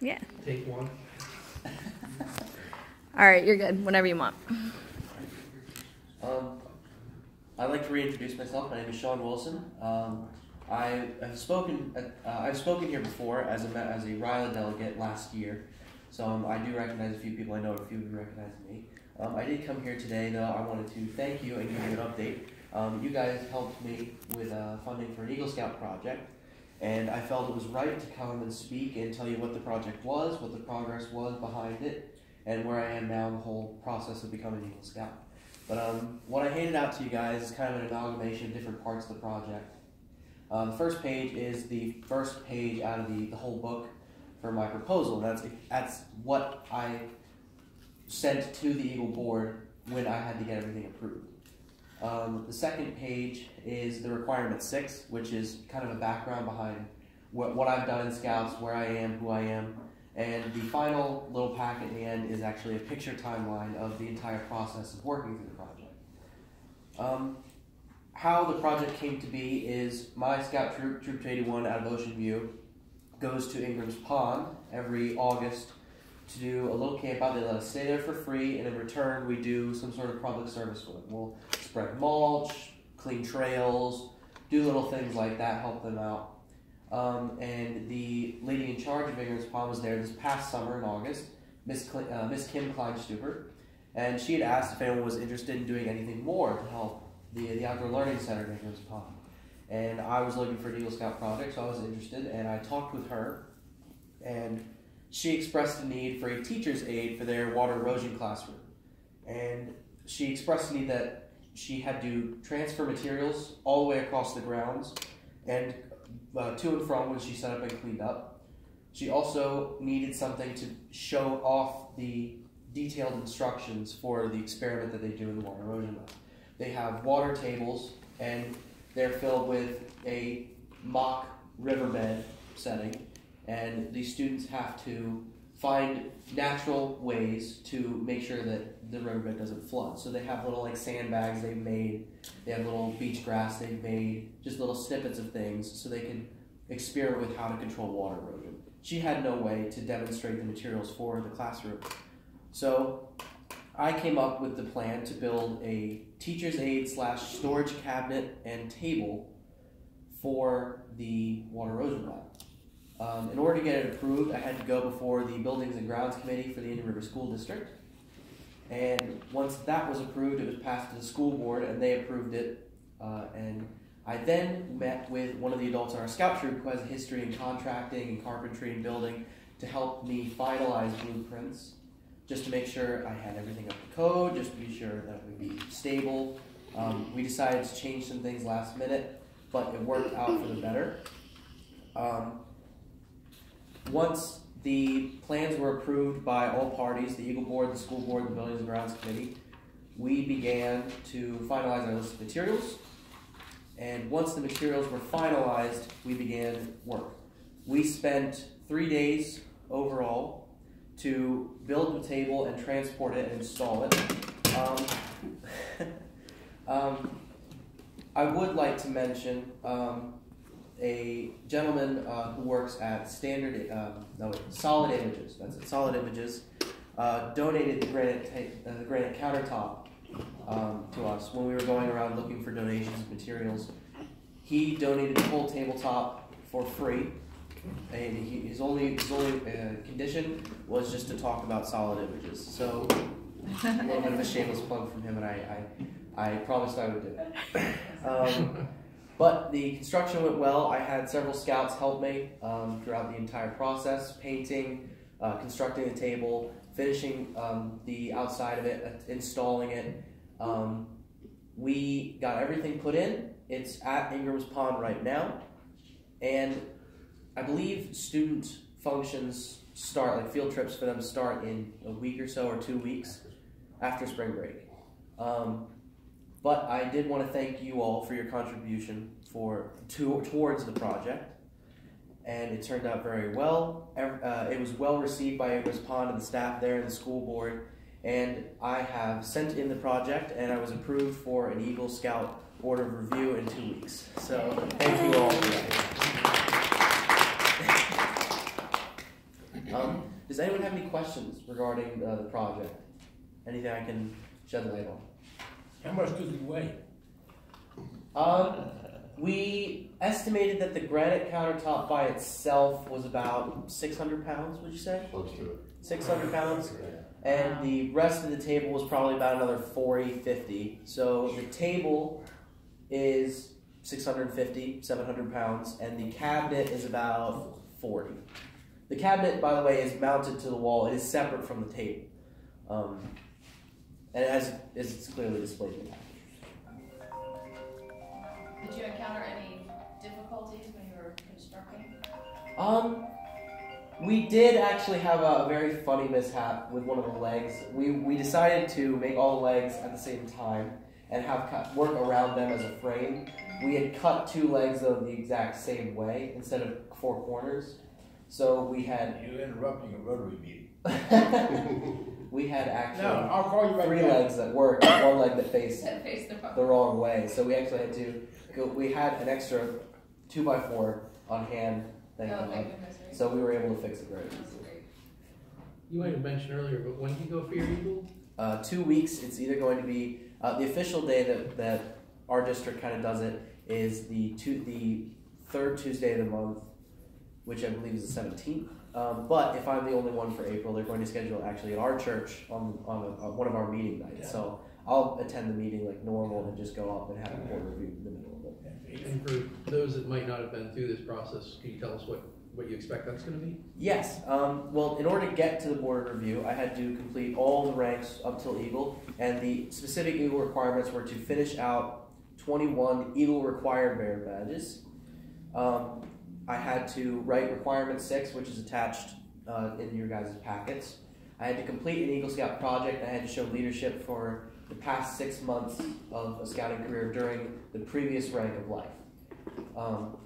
Yeah. Take one. All right, you're good. Whenever you want. I'd like to reintroduce myself. My name is Sean Wilson. I've spoken here before as a RILA delegate last year, so I do recognize a few people. I know a few of you recognize me. I did come here today, though. I wanted to thank you and give you an update. You guys helped me with funding for an Eagle Scout project, and I felt it was right to come and speak and tell you what the project was, what the progress was behind it, and where I am now in the whole process of becoming an Eagle Scout. But what I handed out to you guys is kind of an amalgamation of different parts of the project. The first page is the first page out of the whole book for my proposal. That's what I sent to the Eagle board when I had to get everything approved. The second page is the requirement 6, which is kind of a background behind what I've done in Scouts, where I am, who I am. And the final little packet in the end is actually a picture timeline of the entire process of working through the project. How the project came to be is my Scout troop, Troop 281 out of Ocean View, goes to Ingram's Pond every August to do a little camp out. They let us stay there for free, and in return we do some sort of public service for them. We'll spread mulch, clean trails, do little things like that, help them out. And the lady in charge of Ingram's Pond was there this past summer in August, Miss Kim Kleinstuber, and she had asked if anyone was interested in doing anything more to help the Outdoor Learning Center at Ingram's Pond. And I was looking for an Eagle Scout project, so I was interested, and I talked with her, and she expressed a need for a teacher's aide for their water erosion classroom. And she expressed a need that she had to transfer materials all the way across the grounds and to and from when she set up and cleaned up. She also needed something to show off the detailed instructions for the experiment that they do in the water erosion lab. They have water tables, and they're filled with a mock riverbed setting, and these students have to find natural ways to make sure that the riverbed doesn't flood. So they have little sandbags they've made, they have little beach grass they've made, just little snippets of things so they can experiment with how to control water erosion. She had no way to demonstrate the materials for the classroom. So I came up with the plan to build a teacher's aid / storage cabinet and table for the water erosion lab. In order to get it approved, I had to go before the Buildings and Grounds Committee for the Indian River School District. And once that was approved, it was passed to the school board, and they approved it. And I then met with one of the adults on our Scout troop who has a history in contracting and carpentry and building to help me finalize blueprints, just to make sure I had everything up to code, just to be sure that it would be stable. We decided to change some things last minute, but it worked out for the better. Once the plans were approved by all parties, the Eagle Board, the School Board, the Buildings and Grounds Committee, we began to finalize our list of materials. And once the materials were finalized, we began work. We spent 3 days overall to build the table and transport it and install it. I would like to mention a gentleman who works at Solid Images. That's it, Solid Images. Donated the granite countertop to us when we were going around looking for donations of materials. He donated the whole tabletop for free, and his only condition was just to talk about Solid Images. So a little bit of a shameless plug from him, and I promised I would do it. But the construction went well. I had several scouts help me throughout the entire process, painting, constructing the table, finishing the outside of it, installing it. We got everything put in. It's at Ingram's Pond right now. And I believe student functions start, like field trips for them start in a week or so, or 2 weeks after spring break. But I did want to thank you all for your contribution towards the project, and it turned out very well. It was well received by Ingram's Pond and the staff there and the school board, and I have sent in the project, and I was approved for an Eagle Scout Board of Review in 2 weeks. So thank you all for that. Does anyone have any questions regarding the project? Anything I can shed light on? How much does it weigh? We estimated that the granite countertop by itself was about 600 pounds, would you say? Close to it. 600 pounds. And the rest of the table was probably about another 40, 50. So the table is 650, 700 pounds, and the cabinet is about 40. The cabinet, by the way, is mounted to the wall. It is separate from the table. And it's clearly displayed in the package. Did you encounter any difficulties when you were constructing? We did actually have a very funny mishap with one of the legs. We decided to make all the legs at the same time and have work around them as a frame. We had cut 2 legs though the exact same way instead of 4 corners. So we had... You're interrupting a Rotary meeting. We had actually I'll call you right 3 back. legs that worked, 1 leg that faced Face the wrong way. So we actually had to go, we had an extra 2x4 on hand. Thank God. goodness. Right? So we were able to fix it very That's easily. great. You might have mentioned earlier, but when do you go for your Eagle? 2 weeks. It's either going to be the official day that our district kind of does it is the 3rd Tuesday of the month, which I believe is the 17th. But if I'm the only one for April, they're going to schedule actually at our church on one of our meeting nights. Yeah. So I'll attend the meeting like normal and just go up and have a board review in the middle of it. And for those that might not have been through this process, can you tell us what you expect that's going to be? Yes. Well, in order to get to the board review, I had to complete all the ranks up till Eagle, and the specific Eagle requirements were to finish out 21 Eagle required merit badges. I had to write requirement 6, which is attached in your guys' packets. I had to complete an Eagle Scout project. I had to show leadership for the past 6 months of a scouting career during the previous rank of life,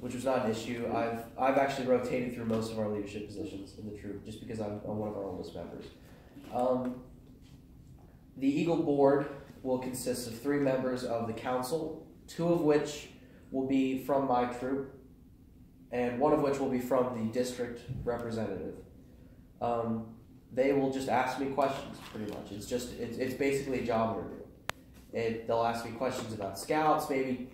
which was not an issue. I've actually rotated through most of our leadership positions in the troop just because I'm one of our oldest members. The Eagle board will consist of 3 members of the council, 2 of which will be from my troop, and 1 of which will be from the district representative. They will just ask me questions, pretty much. It's basically a job interview. They'll ask me questions about scouts, maybe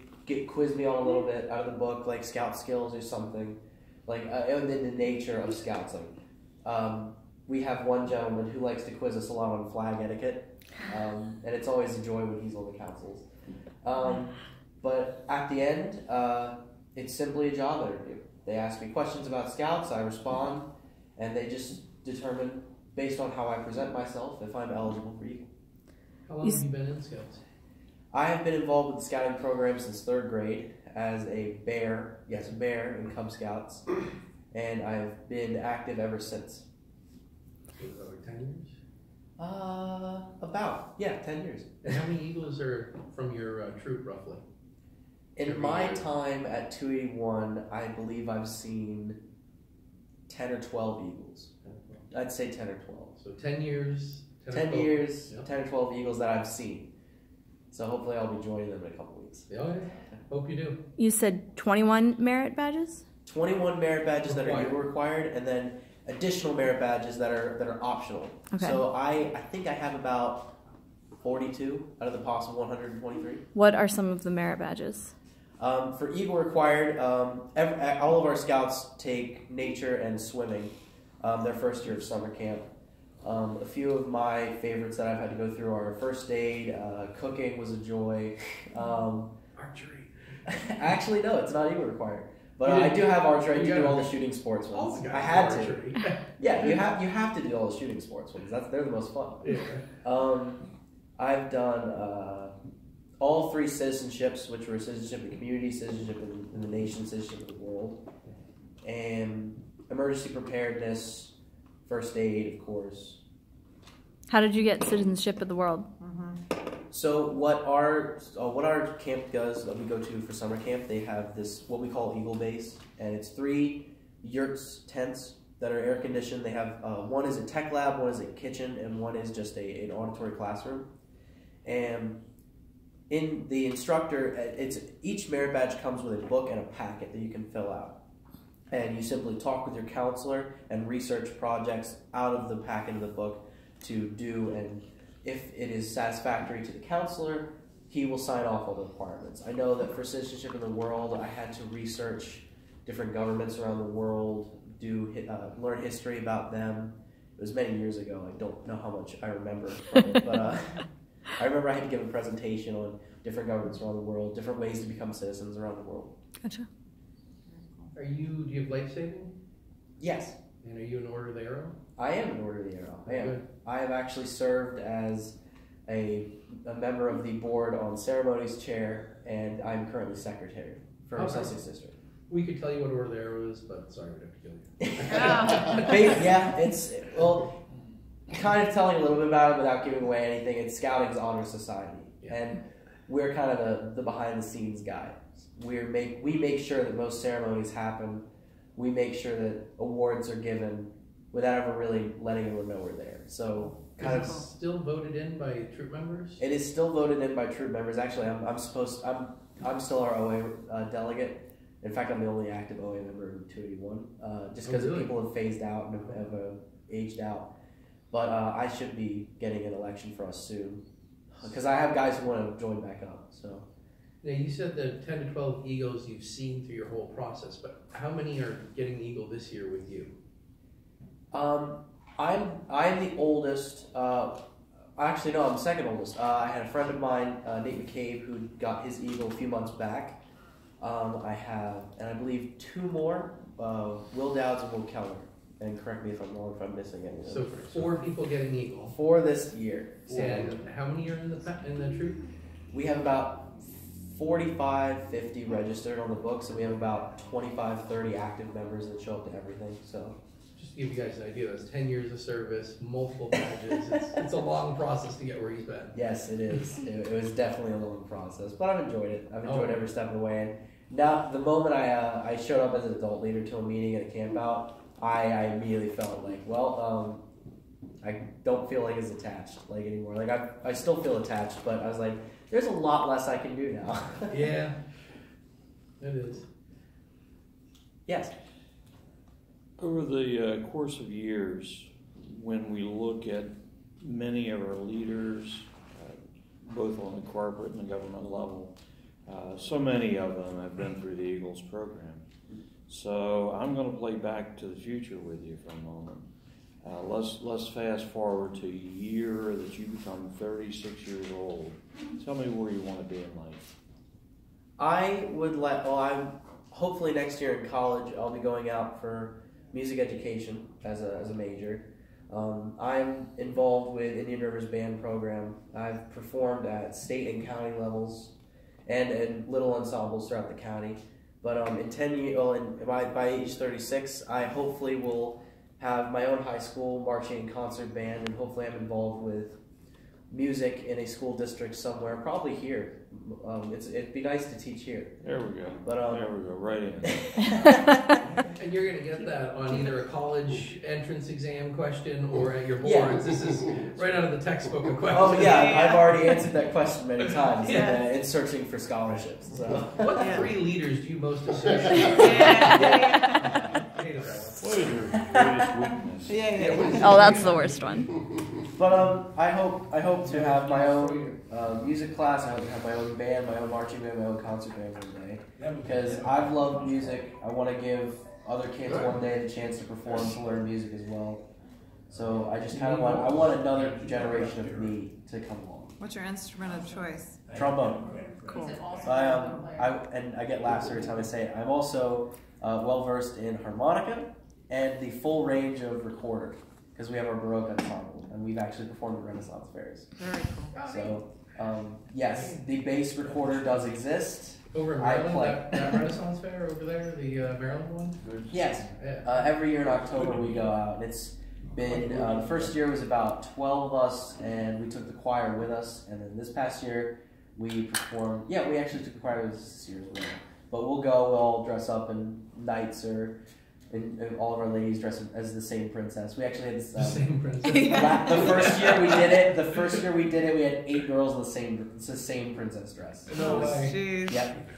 quiz me on a little bit out of the book, like scout skills or something, like and then the nature of scouts. We have one gentleman who likes to quiz us a lot on flag etiquette, and it's always a joy when he's on the councils. But at the end, it's simply a job interview. They ask me questions about scouts, I respond, and they just determine, based on how I present myself, if I'm eligible for Eagle. How long have you been in Scouts? I have been involved with the scouting program since 3rd grade as a bear in Cub Scouts, and I've been active ever since. So, 10 years? 10 years. And how many Eagles are from your troop, roughly? In my time at 281, I believe I've seen 10 or 12 Eagles. I'd say 10 or 12. So 10 years. 10 years, Yep. 10 or 12 Eagles that I've seen. So hopefully I'll be joining them in a couple weeks. Yeah, hope you do. You said 21 merit badges? 21 merit badges that are Eagle required, and then additional merit badges that are optional. Okay. So I think I have about 42 out of the possible 123. What are some of the merit badges? For Eagle required, all of our scouts take nature and swimming their first year of summer camp. A few of my favorites that I've had to go through are first aid, cooking was a joy. Archery. Actually, no, it's not Eagle required. But I do have archery. I do all the shooting sports ones. I had to. Yeah, you have to do all the shooting sports ones. They're the most fun. Yeah. I've done all 3 citizenships, which were citizenship in the community, citizenship in the nation, citizenship in the world, and emergency preparedness, first aid, of course. How did you get citizenship of the world? So what our camp does that we go to for summer camp, they have this what we call Eagle Base, and it's 3 yurts, tents that are air conditioned. They have one is a tech lab, one is a kitchen, and one is just an auditory classroom. And in the instructor, each merit badge comes with a book and a packet that you can fill out. and you simply talk with your counselor and research projects out of the packet of the book to do, and if it is satisfactory to the counselor, he will sign off on the requirements. I know that for citizenship in the world, I had to research different governments around the world, learn history about them. It was many years ago. I don't know how much I remember from it, but I remember I had to give a presentation on different governments around the world, different ways to become citizens around the world. Gotcha. Do you have life saving? Yes. And are you an Order of the Arrow? I am an Order of the Arrow. I am. Good. I have actually served as a member of the board on ceremonies chair, and I'm currently secretary for Sussex District. We could tell you what Order of the Arrow is, but sorry, we'd have to kill you. Yeah, it's, well, kind of telling a little bit about it without giving away anything. It's Scouting's Honor Society, and we're kind of the behind the scenes guys. We make sure that most ceremonies happen. We make sure that awards are given without ever really letting anyone know we're there. So kind of still voted in by troop members? It is still voted in by troop members. Actually, I'm still our OA delegate. In fact, I'm the only active OA member in 281, just because people have phased out and have aged out. But I should be getting an election for us soon, because I have guys who want to join back up. So. Now, you said the 10 to 12 Eagles you've seen through your whole process, but how many are getting the Eagle this year with you? I'm the oldest. Actually, no, I'm the second oldest. I had a friend of mine, Nate McCabe, who got his Eagle a few months back. I have, and I believe 2 more, Will Dowds and Will Keller. And correct me if I'm wrong, if I'm missing any. So 4 people getting Eagle. 4 this year. And how many are in the troop? We have about 45, 50 registered on the books, and we have about 25, 30 active members that show up to everything. So, just to give you guys an idea, that's 10 years of service, multiple badges. It's a long process to get where he's been. Yes, it is. It was definitely a long process, but I've enjoyed it. I've enjoyed every step of the way. And now, the moment I showed up as an adult leader to a meeting at a camp out, I immediately felt like, well, I don't feel like it's attached anymore. Like I still feel attached, but I was like, there's a lot less I can do now. Yeah, it is. Yes. Over the course of years, when we look at many of our leaders, both on the corporate and the government level, so many of them have been through the Eagles program. So I'm going to play back to the future with you for a moment. Let's fast forward to a year that you become 36 years old. Tell me where you want to be in life. I'm hopefully next year in college I'll be going out for music education as a major. I'm involved with Indian River's band program. I've performed at state and county levels and in little ensembles throughout the county. But in 10 years, by age 36, I hopefully will have my own high school marching and concert band, and hopefully I'm involved with music in a school district somewhere, probably here. It'd be nice to teach here. There we go. But, there we go, right in. And you're going to get that on either a college entrance exam question or at your boards. This is right out of the textbook of questions. Oh yeah, I've already answered that question many times in searching for scholarships. So. What 3 leaders do you most associate? What is your greatest weakness? Oh, that's the worst one. But I hope to have my own music class. I hope to have my own band, my own marching band, my own concert band one day. Because I've loved music. I want to give other kids one day the chance to perform, to learn music as well. So I just kind of want another generation of me to come along. What's your instrument of choice? Trombone. Cool. I get laughs every time I say it. I'm also well versed in harmonica and the full range of recorder, because we have our Baroque ensemble and we've actually performed at Renaissance fairs. Very cool. So yes, the bass recorder does exist. Over in Maryland, that Renaissance fair over there, the Maryland one? Yes. Every year in October we go out, and it's been, the first year was about 12 of us, and we took the choir with us, and then this past year we performed, we actually took the choir with us this year as well. But we'll all dress up in knights, and all of our ladies dress as the same princess. We actually had this. The same princess. The first year we did it, we had 8 girls in the same princess dress. No way. Jeez. Yep.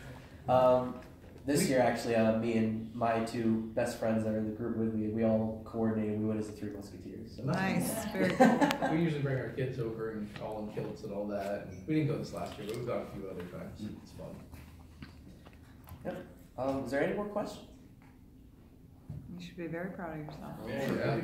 This year, actually, me and my two best friends that are in the group with me, we all coordinated. We went as the Three Musketeers. So. Nice, very cool. We usually bring our kids over and all in kilts and all that. And we didn't go this last year, but we've gone a few other times. It's fun. Is there any more questions? You should be very proud of yourself. Yeah.